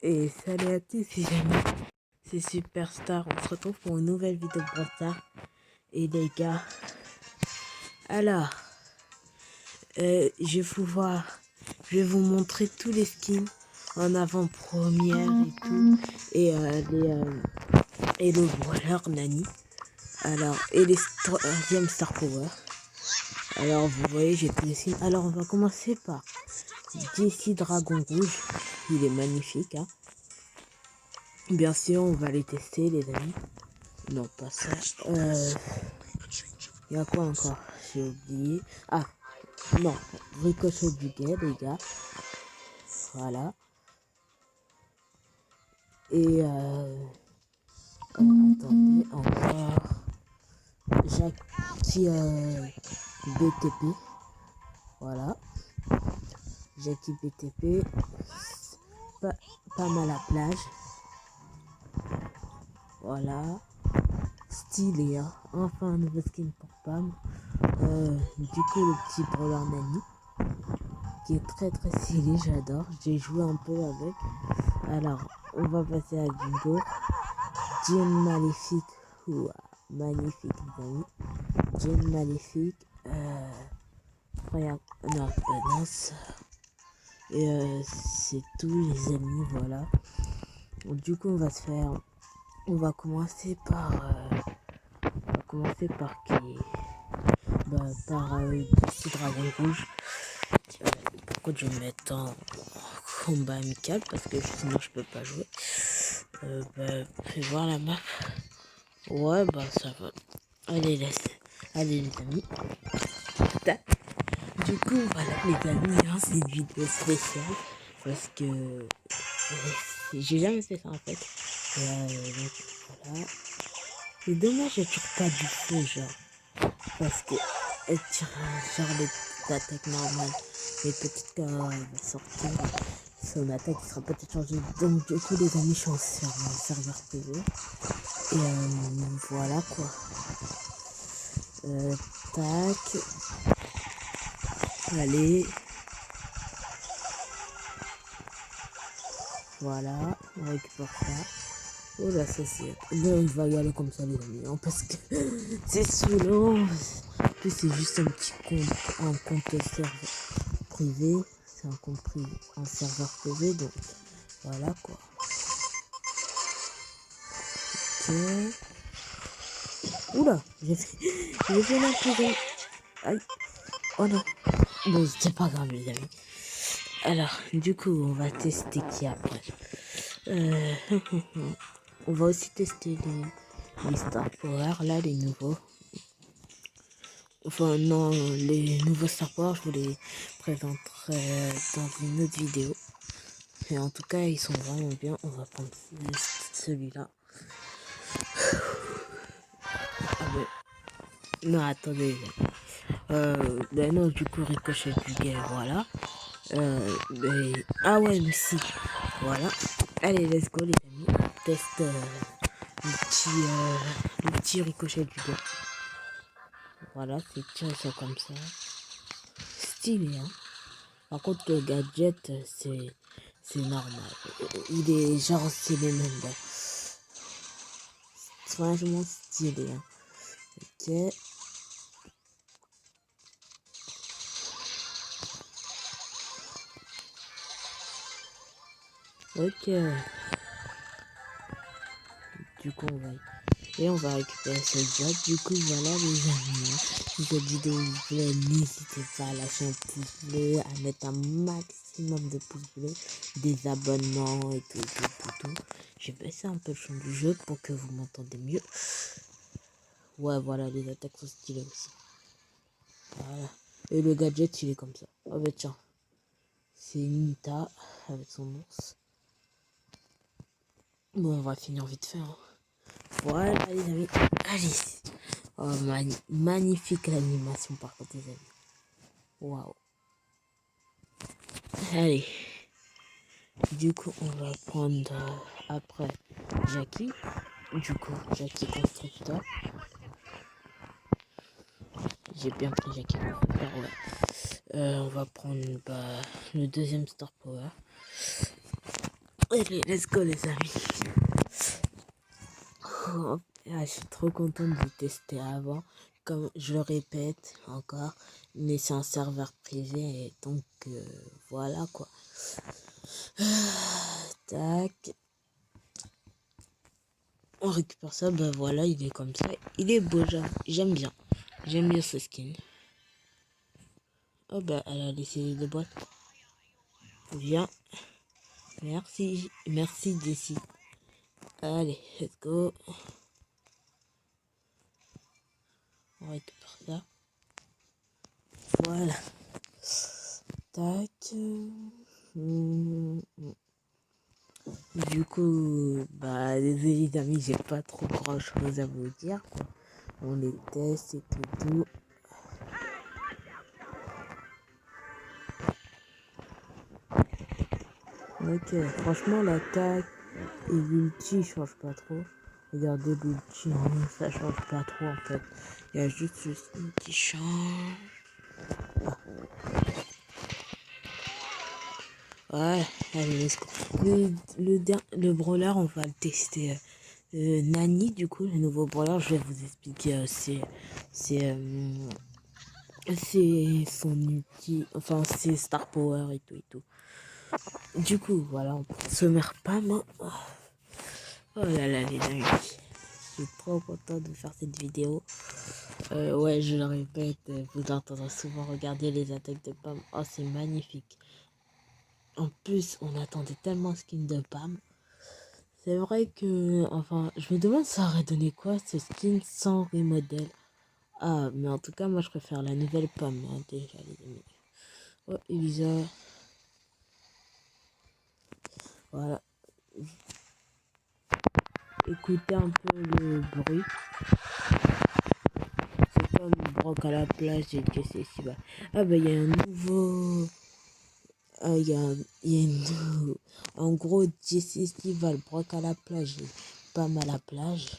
Et salut à tous, si jamais c'est Superstar, on se retrouve pour une nouvelle vidéo de Brawl Stars. Et les gars, alors, je vais vous montrer tous les skins en avant-première et tout. Et le brawler Nani. Alors, et les troisième Star Power. Alors, vous voyez, j'ai tous les skins. Alors, on va commencer par Jessie Dragon Rouge. Il est magnifique, hein. Bien sûr, on va les tester, les amis. Non, pas ça. Il y a quoi encore? J'ai oublié. Ah, non. Ricochet du guet, les gars. Voilà. Et attendez, encore. Jackie BTP. Voilà. Jackie BTP. Pas mal à plage. Voilà. Stylé, hein. Enfin un nouveau skin pour Pam. Du coup, le petit brawler Nani. Qui est très stylé, j'adore. J'ai joué un peu avec. Alors, on va passer à Bingo. Jean Maléfique. Ouah, magnifique, les amis. Jean Maléfique. Frère, non, balance. Et c'est tout, les amis, voilà. Du coup, on va commencer par qui? Par ce dragon rouge. Pourquoi je vais me mettre en combat amical? Parce que sinon je peux pas jouer. Fais voir la map. Ouais, ça va. Allez, allez les amis. Du coup, voilà les amis, hein, c'est une vidéo spéciale. Parce que j'ai jamais fait ça en fait. Donc, voilà. C'est dommage, elle tire pas du feu, genre. Parce que elle tire genre l'attaque normale. Et peut-être qu'elle va sortir. Son attaque sera peut-être changée. Donc du coup les amis, je suis en serveur privé. Et voilà quoi. Tac. Allez. Voilà. On récupère ça. Oh là, ça c'est... Là, on va y aller comme ça les amis. Hein, parce que c'est saoulant. En plus c'est juste un petit compte. Un compte serveur privé. C'est un compte privé. Un serveur privé. Donc voilà quoi. Ok. Oula, j'ai fait l'implosion. Aïe. Oh non. Bon, c'est pas grave, les amis. Alors, du coup, on va tester qui après. On va aussi tester les Star Power, là, les nouveaux. Enfin, non, les nouveaux Star Power, je vous les présenterai dans une autre vidéo. Et en tout cas, ils sont vraiment bien. On va prendre celui-là. Ah, mais... Non, attendez. Non, du coup, Ricochet du guerre, voilà. Ah ouais, mais si. Voilà. Allez, let's go, les amis. On teste le petit Ricochet du guerre. Voilà, c'est tiré ça comme ça. Stylé, hein. Par contre, le gadget, c'est normal. Il est genre, c'est les mêmes. Bon. Franchement stylé, hein. Ok. Ok. Du coup, on va récupérer ce job. Du coup, voilà les amis. Si cette vidéo vous plaît, n'hésitez pas à lâcher un pouce bleu, à mettre un maximum de pouces bleus, des abonnements et tout. J'ai baissé un peu le son du jeu pour que vous m'entendez mieux. Ouais, voilà, les attaques sont stylées aussi. Voilà. Et le gadget, il est comme ça. Oh bah tiens. C'est Nita avec son ours. Bon, on va finir vite fait. Hein. Voilà les amis. Allez. Oh, magnifique l'animation par contre les amis. Waouh. Allez. Du coup, on va prendre après Jackie. Du coup, Jackie constructeur. J'ai bien pris Jackie constructeur, ouais. On va prendre le deuxième Star Power. Allez, let's go les amis. Oh, je suis trop contente de tester avant. Comme je le répète encore, mais c'est un serveur privé et donc voilà quoi. Tac. On récupère ça, bah voilà, il est comme ça. Il est beau, j'aime bien. J'aime bien ce skin. Oh bah elle a laissé les boîtes. Viens. Merci. Merci Jessie. Allez, let's go. On récupère ça. Voilà. Tac. Du coup, bah désolé les amis, j'ai pas trop grand chose à vous dire quoi. On les teste et tout. Ok, franchement l'attaque et l'ulti change pas trop. Regardez l'ulti, ça change pas trop en fait. Il y a juste le skin qui change. Ah. Ouais, allez, let's go. Le brawler, on va le tester. Nani, du coup, le nouveau brawler, je vais vous expliquer. C'est son ulti, enfin, c'est Star Power et tout. Du coup, voilà, on se meurt pas, moi. Oh là là, les amis. Je suis trop content de faire cette vidéo. Ouais, je le répète, vous entendrez souvent regarder les attaques de Pam. Oh, c'est magnifique. En plus, on attendait tellement skin de Pam. C'est vrai que, enfin, je me demande ça aurait donné quoi ce skin sans remodel. Ah, mais en tout cas, moi je préfère la nouvelle Pam, hein, déjà, les amis. Oh, Elisa. Voilà. Écoutez un peu le bruit. C'est comme Brock à la plage et que c'est ici bas. Ah, bah, il y a un nouveau. Il y a en gros, Jessie Steve Brock à la plage et Pam à la plage.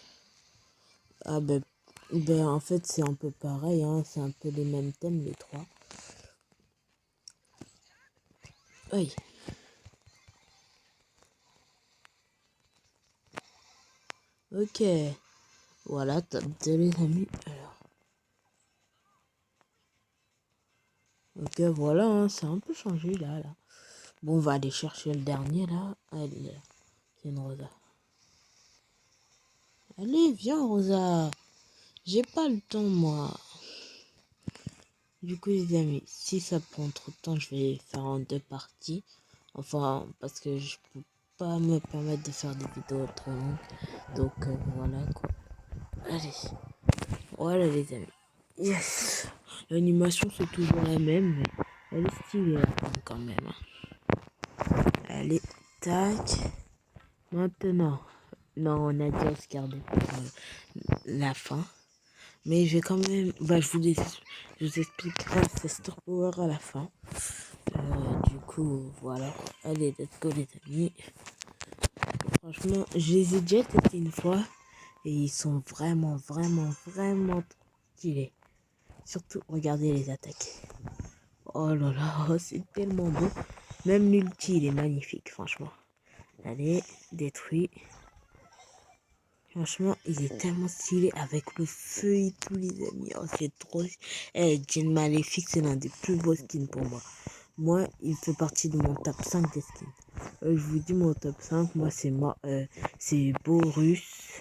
Ah, ben en fait, c'est un peu pareil, hein, c'est un peu les mêmes thèmes, les trois. Oui. Ok. Voilà, top 2 les amis. Alors. Ok, voilà, hein, ça a un peu changé là. Bon, on va aller chercher le dernier là. Allez, c'est une Rosa. Allez, viens Rosa. J'ai pas le temps moi. Du coup les amis, si ça prend trop de temps, je vais faire en deux parties. Enfin, parce que je peux pas me permettre de faire des vidéos trop longues. Donc voilà quoi. Allez. Voilà les amis. Yes. L'animation c'est toujours la même, mais elle est stylée quand même. Hein. Allez, tac. Maintenant. Non, on a déjà regardé pour la fin. Mais je vais quand même. Bah, je vous expliquerai ce Star Power à la fin. Du coup, voilà. Allez, let's go les amis. Franchement, je les ai déjà testés une fois. Et ils sont vraiment trop stylés. Surtout, regardez les attaques. Oh là là, c'est tellement beau. Même l'ulti, il est magnifique, franchement. Allez, détruit. Franchement, il est tellement stylé avec le feu et tout, les amis. Oh, c'est trop. Eh, Djinn Maléfique, c'est l'un des plus beaux skins pour moi. Moi, il fait partie de mon top 5 des skins. Je vous dis mon top 5, moi, c'est Borus,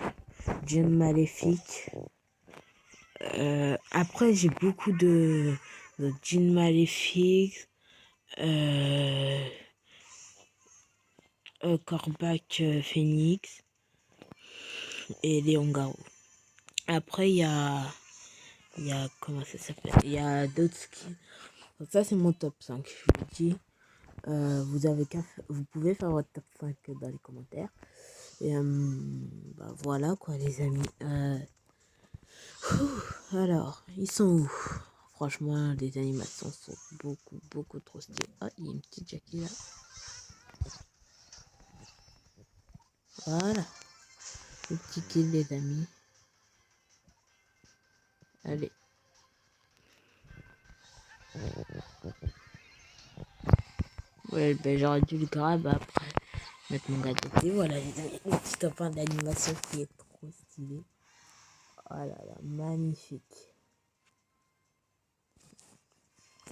Djinn Maléfique. Après, j'ai beaucoup de Djinn Maléfique. Corbac Phoenix et Léon Garo. Après, comment ça s'appelle? Il y a d'autres skins. Donc ça, c'est mon top 5. Je vous dis, vous pouvez faire votre top 5 dans les commentaires. Et bah, voilà quoi, les amis. Alors, ils sont où? Franchement, les animations sont beaucoup trop stylées. Ah, il y a une petite Jackie là. Voilà. Le petit kill, les amis. Allez. Ouais, ben j'aurais dû le grab après. mettre mon gadget. Et voilà, les amis, le petit top 1 d'animation qui est trop stylé. Oh là là, magnifique.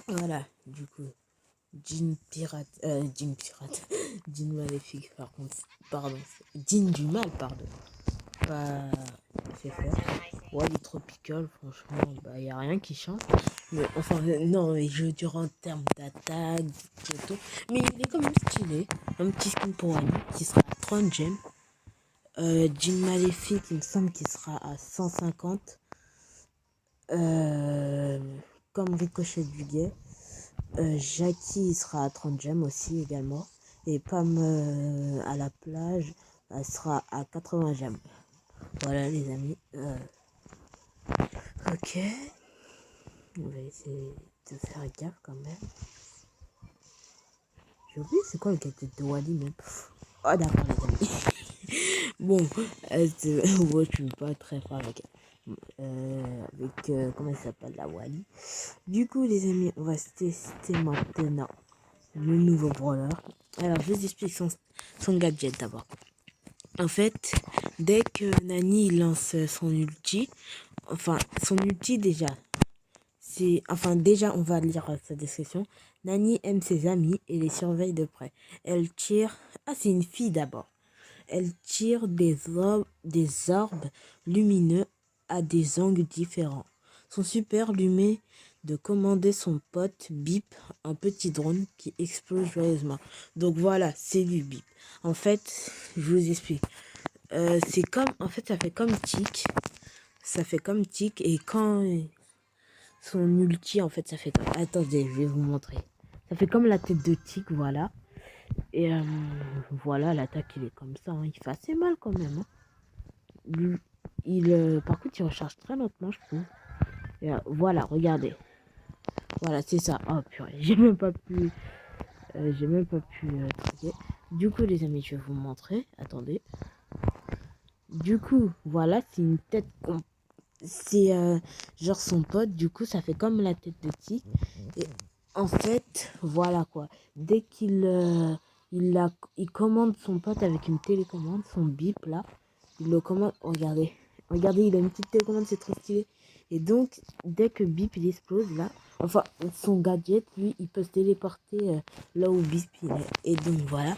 Voilà, du coup, Jean pirate, Jean maléfique, par contre, pardon, Jean du mal, pardon. Pas fait faire. Wally Tropical, franchement, bah, y a rien qui change. Mais, enfin, non, mais je veux dire en termes d'attaque, de tout. Mais il est quand même stylé. Un petit skin pour Wally qui sera à 30 gemmes. Jean Maléfique, il me semble qu'il sera à 150. Comme Ricochet du Guet. Jackie, il sera à 30 gemmes aussi également. Et Pam à la plage, elle sera à 80 gemmes. Voilà les amis. Ok. On va essayer de faire gaffe quand même. J'ai oublié c'est quoi le gadget de Wally même. Oh d'accord les amis. Bon, moi je suis pas très fort avec comment ça s'appelle la Wally. Du coup les amis, on va tester maintenant le nouveau brawler. Alors je vous explique son gadget d'abord. En fait, dès que Nani lance son ulti, enfin son ulti déjà, déjà on va lire sa description. Nani aime ses amis et les surveille de près. Elle tire, c'est une fille d'abord. Elle tire des orbes lumineux à des angles différents. Son super lui met de commander son pote Bip, un petit drone qui explose joyeusement. Donc voilà, c'est lui Bip. En fait, je vous explique. C'est comme, en fait, ça fait comme tic. Ça fait comme tic et quand son ulti, en fait, ça fait comme... Attendez, je vais vous montrer. Ça fait comme la tête de tic, voilà. Et voilà, l'attaque, il est comme ça. Hein. Il fait assez mal quand même. Hein. Par contre, il recharge très lentement, je trouve. Et, voilà, regardez. Voilà, c'est ça. Oh purée, j'ai même pas pu... trier. Du coup, les amis, je vais vous montrer. Attendez. Du coup, voilà, c'est une tête... C'est genre son pote. Du coup, ça fait comme la tête de Tic. Et en fait, voilà quoi. Dès il commande son pote avec une télécommande, son bip là. Il le commande. Regardez. Regardez, il a une petite télécommande, c'est trop stylé. Et donc, dès que bip il explose là, enfin, son gadget, lui, il peut se téléporter là où bip il est. Et donc, voilà.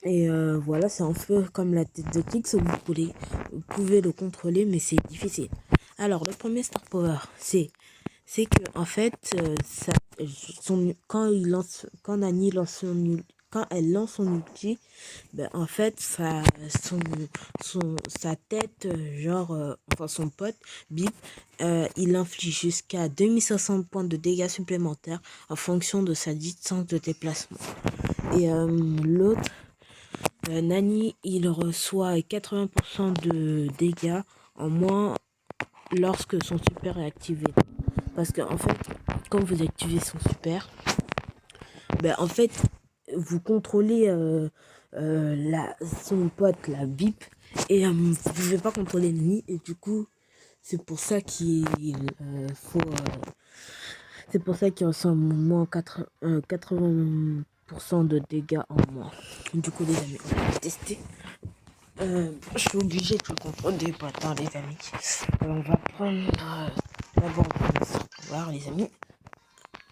Et voilà, c'est un peu comme la tête de Kix, vous pouvez le contrôler, mais c'est difficile. Alors, le premier Star Power, c'est que en fait, quand Nani lance quand elle lance son ulti, ben, en fait, sa tête, enfin son pote, Bip, il inflige jusqu'à 2500 points de dégâts supplémentaires en fonction de sa distance de déplacement. Et l'autre, Nani, il reçoit 80% de dégâts en moins lorsque son super est activé. Parce que en fait, quand vous activez son super, ben en fait, vous contrôlez son pote, la bip, et vous pouvez pas contrôler Nani, et du coup, c'est pour ça qu'il faut... c'est pour ça qu'il reçoit moins 80% de dégâts en moins. Du coup, les amis, on va tester. Je suis obligé de le contrôler, pas tant, les amis. Alors, on va prendre d'abord le pouvoir, les amis.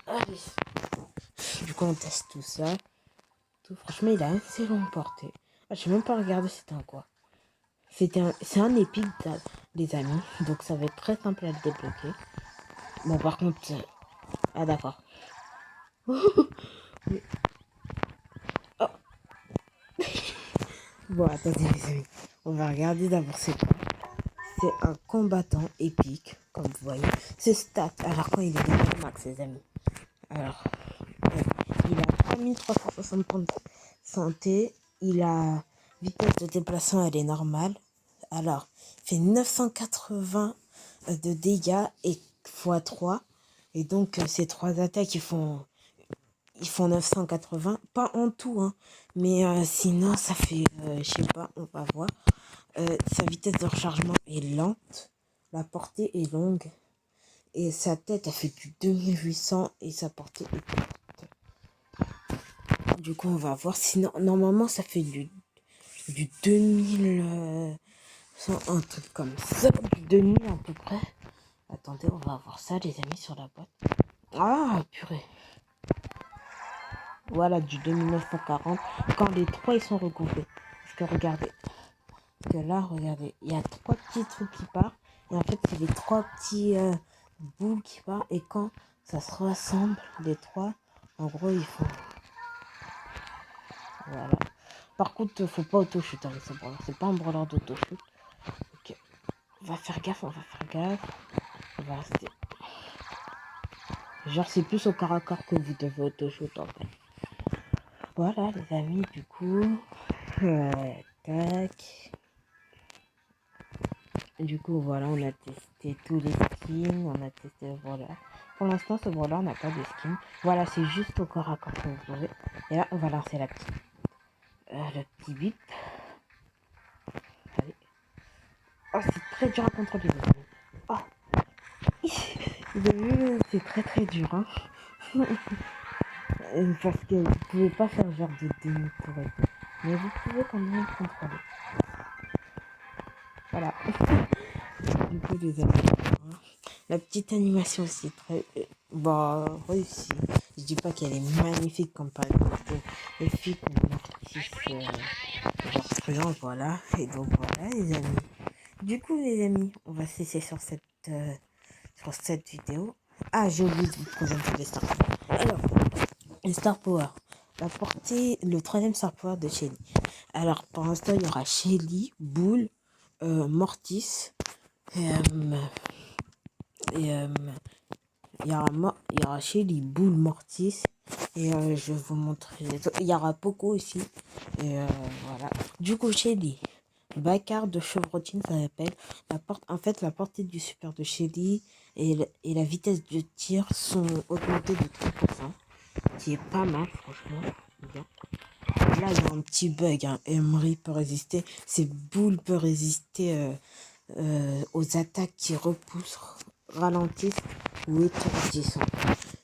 Allez. Du coup, on teste tout ça. Franchement, il a une assez longue portée. Ah, j'ai même pas regardé c'était un quoi. C'est un épique, les amis. Donc, ça va être très simple à le débloquer. Bon, par contre... ah, d'accord. Oh. Bon, attendez, les amis. On va regarder d'abord c'est quoi. C'est un combattant épique, comme vous voyez. C'est stats. Alors, quand il est déjà max, les amis. Alors, il a 3360 points de santé. Il a vitesse de déplacement, elle est normale. Alors, il fait 980 de dégâts et x3. Et donc, ces trois attaques, ils font 980. Pas en tout, hein. Mais sinon, ça fait, je sais pas, on va voir. Sa vitesse de rechargement est lente. La portée est longue. Et sa tête a fait du 2800 et sa portée est courte. Du coup, on va voir. Sinon, normalement, ça fait du 2000... un truc comme ça. Du 2000 à peu près. Attendez, on va voir ça, les amis, sur la boîte. Ah, purée. Voilà, du 2940. Quand les trois, ils sont recouvrés. Parce que regardez. Parce que là, regardez. Il y a trois petits trucs qui partent. Et en fait, c'est les trois petits boules qui partent. Et quand ça se rassemble, les trois, en gros, ils font... Voilà. Par contre, faut pas auto-shoot avec ce brawler. C'est pas un brawler d'auto-shoot. Ok. On va faire gaffe, on va faire gaffe. On va rester. Genre, c'est plus au corps à corps que vous devez auto-shoot en fait. Voilà, les amis, du coup. Tac. Du coup, voilà, on a testé tous les skins. On a testé, voilà. Pour l'instant, ce brawler n'a pas de skin. Voilà, c'est juste au corps à corps que vous pouvez. Et là, on va lancer la petite. Le petit bip. Allez. Oh, c'est très dur à contrôler, les amis. Oh. Vous avez vu, c'est très dur, hein. Parce que vous pouvez pas faire genre de demi-tour et tout. Mais vous pouvez quand même contrôler. Voilà. Du coup, les amis, la petite animation aussi très réussie. Je dis pas qu'elle est magnifique comme par exemple les filles qu'on genre présent, voilà. Et donc voilà, les amis. Du coup, les amis, on va cesser sur cette vidéo. Ah, j'ai oublié de vous présenter les Star Power. Alors, les Star Power. La portée, le troisième Star Power de Shelly. Alors, pour l'instant, il y aura Shelly, Bull, Mortis, et il y aura Shelly, Bull, Mortis, et je vais vous montrer les autres. Il y aura Poco aussi, et voilà. Du coup, Shelly, Bacard de chevrotine, ça s'appelle. En fait, la portée du super de Shelly et la vitesse de tir sont augmentées de 30%, qui est pas mal, franchement. Bien. Là, il y a un petit bug. Hein. Emery peut résister. Ses boules peuvent résister aux attaques qui repoussent, ralentissent ou étourdissent.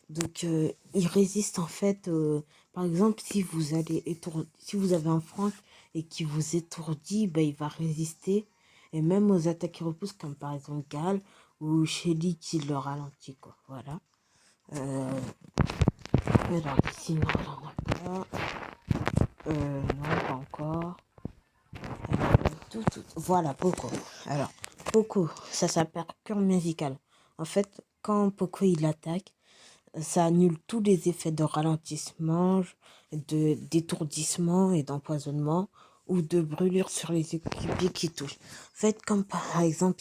Donc, il résiste en fait. Par exemple, si vous avez un Frank et qui vous étourdit, ben, il va résister. Et même aux attaques qui repoussent, comme par exemple Gal ou Shelly qui le ralentit. Quoi. Voilà. Alors, sinon, on n'en a pas. Non, pas encore. Voilà, Poco. Alors, Poco, ça s'appelle cure musical. En fait, quand Poco il attaque, ça annule tous les effets de ralentissement, d'étourdissement et d'empoisonnement ou de brûlure sur les équipiers qui touchent. En fait, comme par exemple,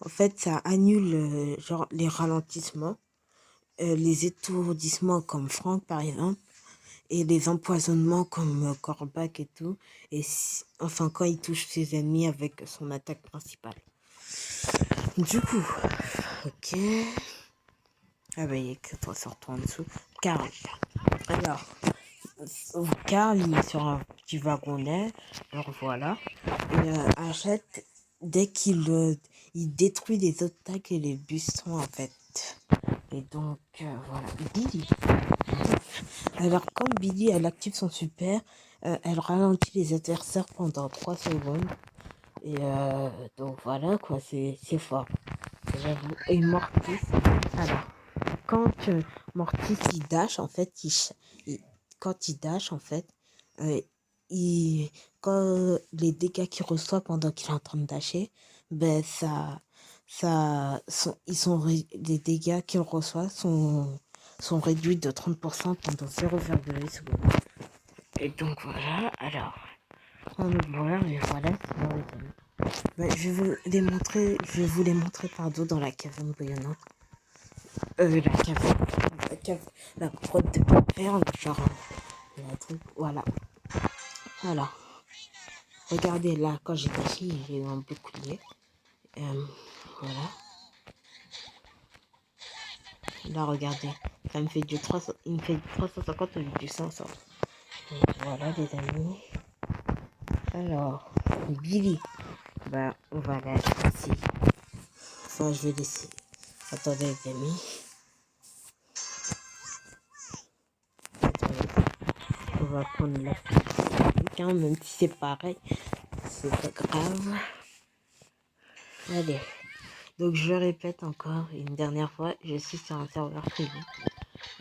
en fait, ça annule genre les ralentissements, les étourdissements comme Franck par exemple, et les empoisonnements comme Corbac et tout. Et enfin, quand il touche ses ennemis avec son attaque principale. Du coup, ok. Ah bah, il y a que 3 sorties en dessous. Karl. Alors, Karl, il est sur un petit wagonnet. Alors voilà. Et achète dès qu'il il détruit les attaques et les buissons en fait. Et donc, voilà. Billy. Alors, quand Billy, elle active son super, elle ralentit les adversaires pendant 3 secondes. Et donc, voilà, quoi, c'est fort. J'avoue. Et Mortis, alors, quand Mortis, il dash, en fait, quand il dash, en fait, euh, quand les dégâts qu'il reçoit pendant qu'il est en train de dasher, ben, les dégâts qu'il reçoit sont réduits de 30% pendant 0,8 secondes. Et donc voilà, alors, on ouvre voilà, mais voilà, c'est dans les amis. Ben, je vais vous les montrer pardon, dans la caverne bouillonnante. La grotte de caverne, genre, la truc, voilà. Alors, regardez là, quand j'ai taché, j'ai eu un bouclier. Voilà. Là, regardez, ça me fait du 300, il me fait 350 au lieu du 500. Donc, voilà, les amis. Alors, Billy, bah, on va la laisser. Enfin, je vais laisser. Attendez, les amis. va prendre la physique, hein, même si c'est pareil, c'est pas grave. Allez, donc je répète encore une dernière fois, je suis sur un serveur privé.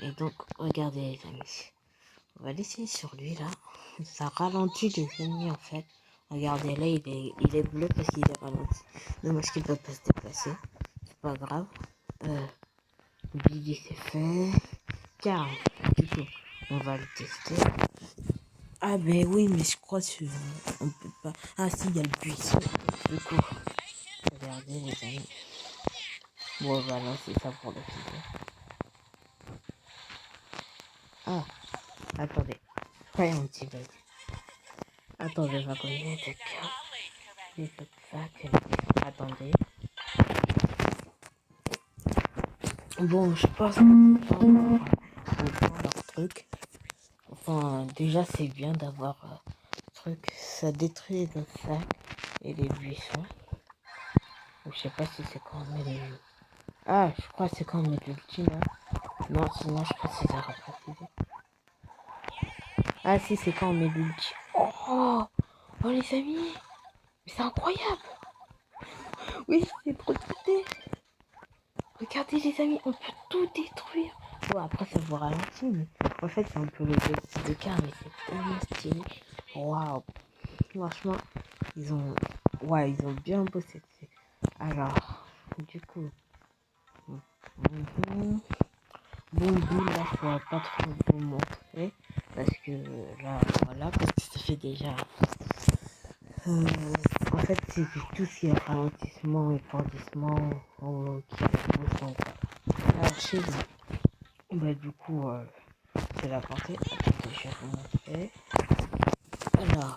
Et donc, regardez les amis, on va laisser sur lui là, ça ralentit les ennemis en fait. Regardez là, il est bleu parce qu'il est ralenti. Dommage qu'il ne peut pas se déplacer, c'est pas grave. Billy c'est fait, car du coup, on va le tester. Ah ben oui, mais je crois que on peut pas. Ah si, il y a le buisson. Du coup, regardez les amis. Bon voilà, c'est ça pour le film. Ah, attendez. Ouais, un petit bug. Attendez, je vais connaître le cas. J'ai fait ça que... Attendez. Bon, je pense qu'on prend leur truc. Enfin, déjà, c'est bien d'avoir truc. Ça détruit les sacs et les buissons. Ou je sais pas si c'est quand on met les... Ah, je crois que c'est quand on met l'ulti là. Non, sinon je crois que c'est ça précisé. Ah si, c'est quand on met l'ulti. Oh, oh les amis, mais c'est incroyable. Oui, c'est trop stylé. Regardez les amis, on peut tout détruire. Bon, après ça vous ralentit, mais en fait c'est un peu le petit de car, mais c'est tellement stylé. Waouh. Franchement, ils ont bien bossé. Alors, du coup, bon, là, je pourrais pas trop vous montrer parce que là, voilà, parce que ça fait déjà. En fait, c'est tout ce qui est ralentissement, étourdissement, qui sont quoi. Alors, chez vous, bah, du coup, c'est la portée. Attendez, je vais vous montrer. Alors,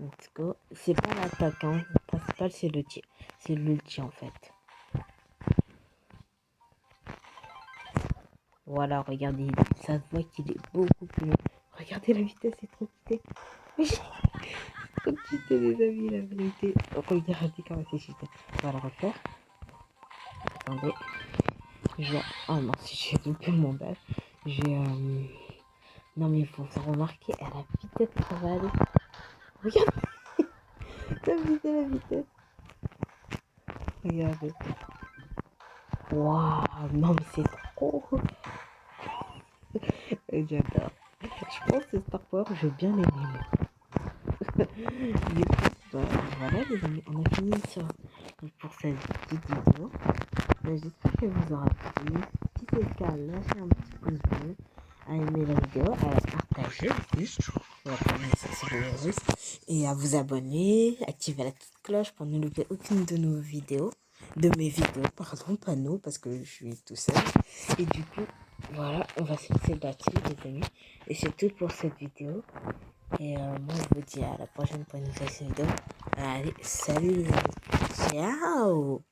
let's go. C'est pas l'attaque, hein. Le principal, c'est l'ulti. C'est l'ulti, en fait. Voilà, regardez, ça se voit qu'il est beaucoup plus long. Regardez la vitesse, c'est trop cheaté. Oui, trop cheaté les amis, la vérité. Regardez comment c'est cheaté. On va le refaire. Attendez. Oh non, si j'ai loupé mon base. Non mais il faut se remarquer à la vitesse que ça va aller. Regardez. La vitesse. Regardez. Waouh, non mais c'est trop. J'adore. Je pense que Star Power, j'ai bien aimé moi. Du coup, voilà les amis, on a fini ça pour cette petite vidéo. J'espère que vous aura plu. Si c'est le cas, lâchez un petit pouce bleu, à aimer la vidéo, à la partager et à vous abonner, activer la petite cloche pour ne louper aucune de nos vidéos, de mes vidéos, pardon, pas nous, parce que je suis tout seul. Et du coup, voilà, on va se laisser là-dessus les amis. Et c'est tout pour cette vidéo. Et moi je vous dis à la prochaine pour une nouvelle vidéo. Allez, salut les amis. Ciao.